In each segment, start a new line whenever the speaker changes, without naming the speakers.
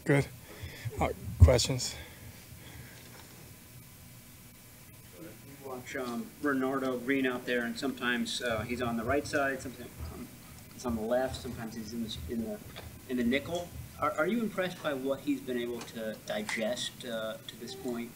Good. Questions?
We watch Bernardo Green out there, and sometimes he's on the right side, sometimes he's on the left, sometimes he's in the nickel. Are you impressed by what he's been able to digest to this point?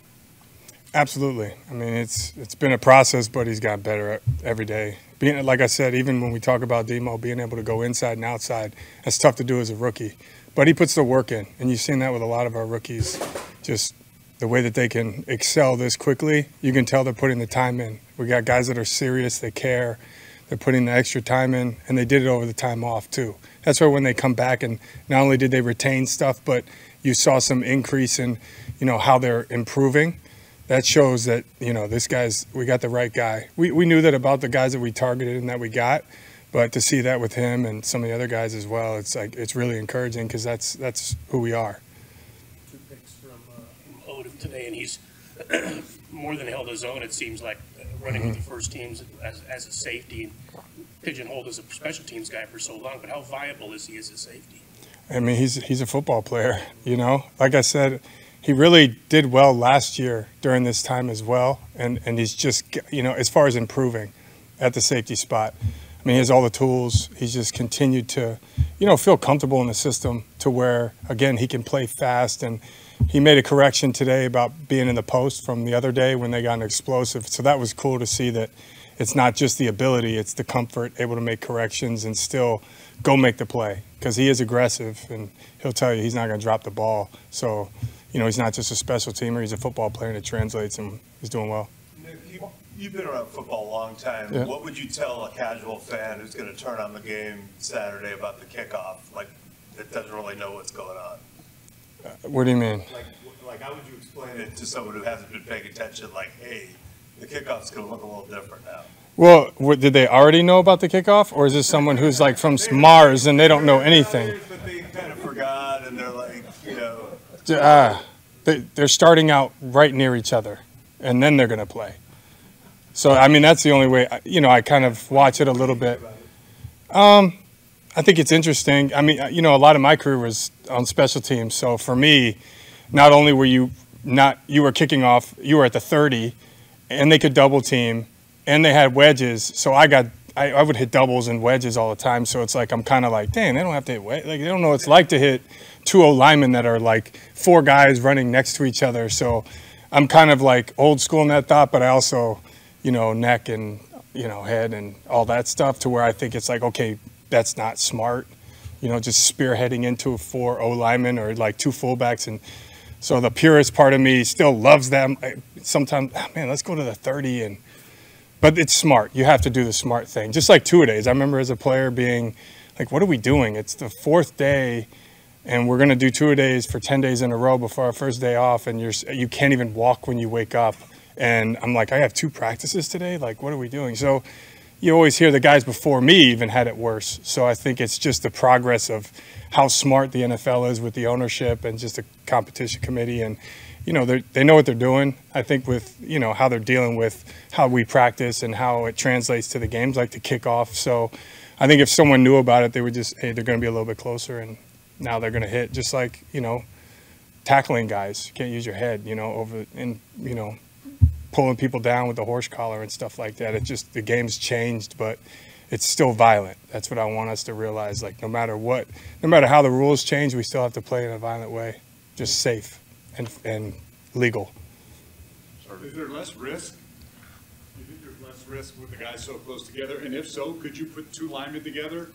Absolutely. I mean, it's been a process, but he's gotten better every day. Being, like I said, even when we talk about Demo, being able to go inside and outside, that's tough to do as a rookie. But he puts the work in, and you've seen that with a lot of our rookies. Just the way that they can excel this quickly, you can tell they're putting the time in. We got guys that are serious, they care, they're putting the extra time in, and they did it over the time off too. That's why when they come back, and not only did they retain stuff, but you saw some increase in, how they're improving. That shows that, this guy's, we got the right guy. We knew that about the guys that we targeted and that we got, but to see that with him and some of the other guys as well, it's really encouraging because that's who we are.
2 picks from Odom today, and he's more than held his own, it seems like, running with the first teams as a safety, pigeonholed as a special teams guy for so long, but how viable is he as a safety?
I mean, he's a football player, Like I said, he really did well last year during this time as well, and he's just, as far as improving at the safety spot, I mean, he has all the tools. He's just continued to, feel comfortable in the system to where, again, he can play fast, and he made a correction today about being in the post from the other day when they got an explosive. So that was cool to see that it's not just the ability, it's the comfort, able to make corrections and still go make the play because he is aggressive, and he'll tell you he's not going to drop the ball. So, he's not just a special teamer, he's a football player, and it translates, and he's doing well.
Nick, you've been around football a long time. Yeah. What would you tell a casual fan who's going to turn on the game Saturday about the kickoff, that doesn't really know what's going on?
What do you mean?
Like, how would you explain it to someone who hasn't been paying attention, hey, the kickoff's going to look a little different now?
Well, did they already know about the kickoff, or is this someone who's from Mars and they don't know anything?
But they kind of forgot, and they're
they're starting out right near each other, and then they're going to play. So, I mean, that's the only way, I kind of watch it a little bit. I think it's interesting. I mean, a lot of my career was on special teams. So for me, not only were you were kicking off, you were at the 30, and they could double team, and they had wedges. So I would hit doubles and wedges all the time. So it's I'm kind of dang, they don't have to hit wedges. They don't know what it's like to hit 2 linemen that are 4 guys running next to each other. So I'm kind of old school in that thought, but I also, neck and, head and all that stuff to where I think it's okay, that's not smart, just spearheading into 4 O-linemen or 2 fullbacks. And so the purist part of me still loves them. Sometimes, man, let's go to the 30. But it's smart. You have to do the smart thing. Just like two-a-days. I remember as a player being what are we doing? It's the 4th day, and we're going to do two-a-days for 10 days in a row before our first day off, and you can't even walk when you wake up. And I'm I have 2 practices today? What are we doing? So you always hear the guys before me even had it worse. So I think it's just the progress of how smart the NFL is with the ownership and just the competition committee. And, they know what they're doing. I think with, how they're dealing with how we practice and how it translates to the games, like the kickoff. So I think if someone knew about it, they would just, hey, they're going to be a little bit closer, and now they're going to hit just tackling guys. You can't use your head, over and, pulling people down with the horse collar and stuff like that. It just, the game's changed, but it's still violent. That's what I want us to realize. No matter what, no matter how the rules change, we still have to play in a violent way, just safe and legal.
Is there less risk? Do you think there's less risk with the guys so close together? And if so, could you put 2 linemen together?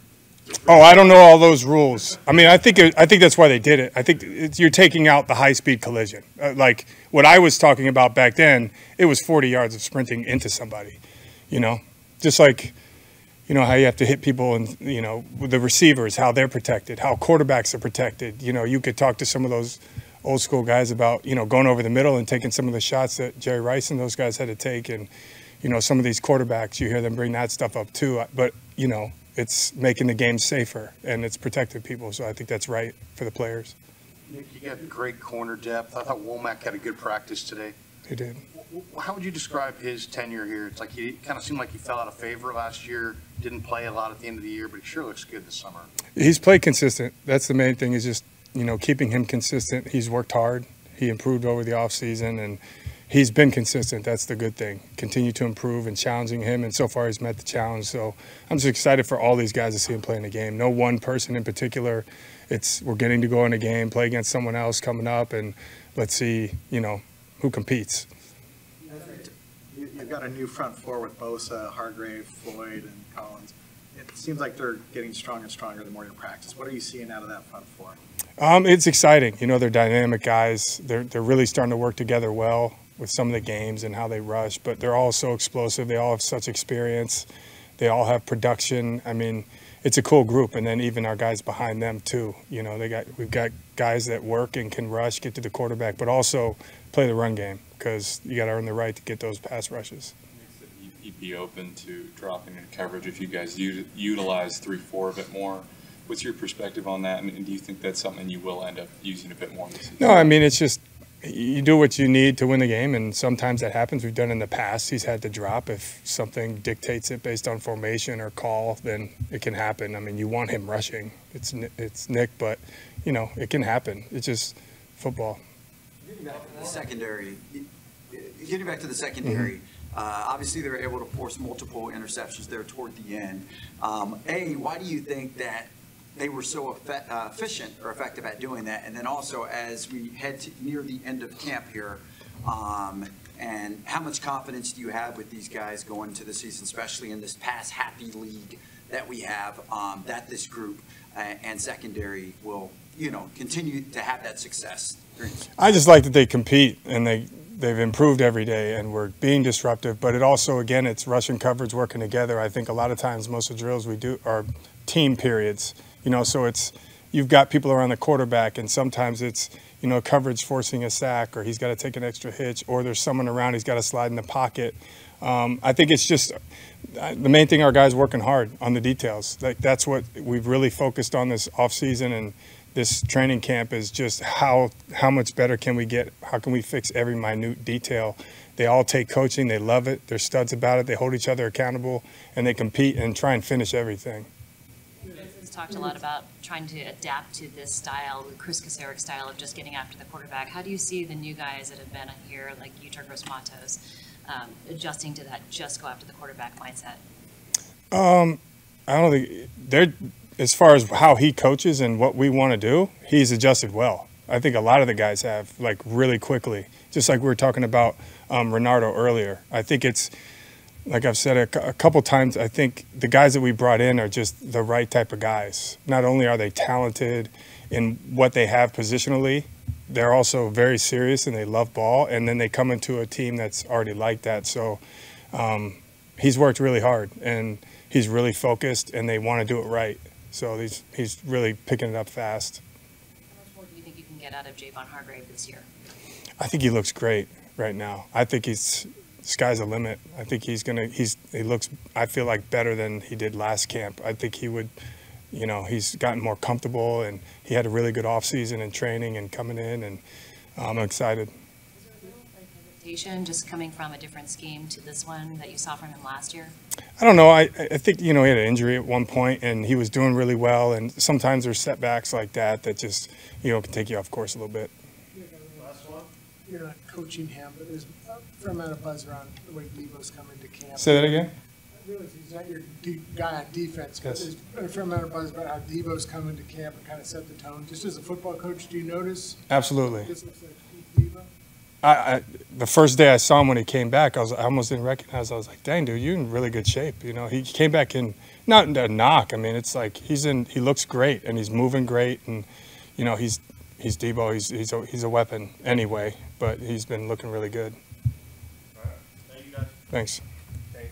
Oh, I don't know all those rules. I mean, I think that's why they did it. I think you're taking out the high-speed collision. What I was talking about back then, it was 40 yards of sprinting into somebody, just how you have to hit people and, with the receivers, how they're protected, how quarterbacks are protected. You could talk to some of those old school guys about, going over the middle and taking some of the shots that Jerry Rice and those guys had to take. And, some of these quarterbacks, you hear them bring that stuff up too. But, it's making the game safer and it's protecting people. So I think that's right for the players.
Nick, you got great corner depth. I thought Womack had a good practice today.
He did.
How would you describe his tenure here? It's he kind of seemed like he fell out of favor last year, didn't play a lot at the end of the year, but he sure looks good this summer.
He's played consistent. That's the main thing, is just keeping him consistent. He's worked hard. He improved over the offseason, and he's been consistent. That's the good thing. Continue to improve and challenging him, and so far he's met the challenge. So I'm just excited for all these guys to see him play in the game. No one person in particular. We're getting to go in a game, play against someone else coming up, and let's see, who competes.
You've got a new front four with Bosa, Hargrave, Floyd, and Collins. It seems like they're getting stronger and stronger the more you practice. What are you seeing out of that front four?
It's exciting. They're dynamic guys. They're really starting to work together well with some of the games and how they rush, but they're all so explosive. They all have such experience. They all have production. I mean, it's a cool group, and then even our guys behind them too. We've got guys that work and can rush, get to the quarterback, but also play the run game because you got to earn the right to get those pass rushes.
He'd be open to dropping in coverage if you guys utilize 3-4 a bit more. What's your perspective on that, and do you think that's something you will end up using a bit more this season?
No, I mean, it's just you do what you need to win the game, and sometimes that happens. We've done it in the past. He's had to drop if something dictates it based on formation or call, then it can happen. I mean, you want him rushing. It's Nick, but, it can happen. It's just football.
Getting back to the secondary, obviously they were able to force multiple interceptions there toward the end. Why do you think that they were so efficient or effective at doing that? And then also, as we head to near the end of camp here, and how much confidence do you have with these guys going into the season, especially in this pass-happy league that we have, that this group and secondary will, continue to have that success?
I just like that they compete, and they've improved every day, and we're being disruptive. But it also, again, it's rushing coverage working together. I think a lot of times most of the drills we do are team periods. So you've got people around the quarterback, and sometimes it's, coverage forcing a sack, or he's got to take an extra hitch, or there's someone around, he's got to slide in the pocket. I think it's just the main thing, our guys working hard on the details. That's what we've really focused on this offseason and this training camp is just how much better can we get? How can we fix every minute detail? They all take coaching. They love it. They're studs about it. They hold each other accountable, and they compete and try and finish everything.
He's talked a lot about trying to adapt to this style, the Chris Kacerek style of just getting after the quarterback. How do you see the new guys that have been here, like Yeturgos Matos, adjusting to that just go after the quarterback mindset? I don't think they're – as far as how he coaches and what we want to do, he's adjusted well. I think a lot of the guys have, really quickly. Just like we were talking about Renardo earlier. I think it's – like I've said a couple times, I think the guys that we brought in are just the right type of guys. Not only are they talented in what they have positionally, they're also very serious and they love ball, and then they come into a team that's already like that. So he's worked really hard, and he's really focused, and they want to do it right. So he's really picking it up fast. How much more do you think you can get out of Javon Hargrave this year?
I think he looks great right now. I think sky's the limit. I think he looks, I feel like, better than he did last camp. I think he would, he's gotten more comfortable, and he had a really good offseason and training and coming in, and I'm excited.
Is there a little hesitation just coming from a different scheme to this one that you saw from him last year?
I don't know. I think, he had an injury at one point, and he was doing really well, and sometimes there's setbacks like that just, can take you off course a little bit.
You're not coaching him, but there's a fair amount of buzz around the way Debo's coming to camp.
Say that again?
I realize he's not your guy on defense, but there's a fair amount of buzz about how Debo's coming to camp and kind of set the tone. Just as a football coach, do you notice?
Absolutely.
This looks like Debo?
The first day I saw him when he came back, I almost didn't recognize. I was like, "Dang, dude, you're in really good shape." He came back in not a knock. I mean, it's like he looks great and he's moving great, and he's Debo. He's a weapon anyway, but he's been looking really good.
All right. Thank you guys.
Thanks.
Thanks.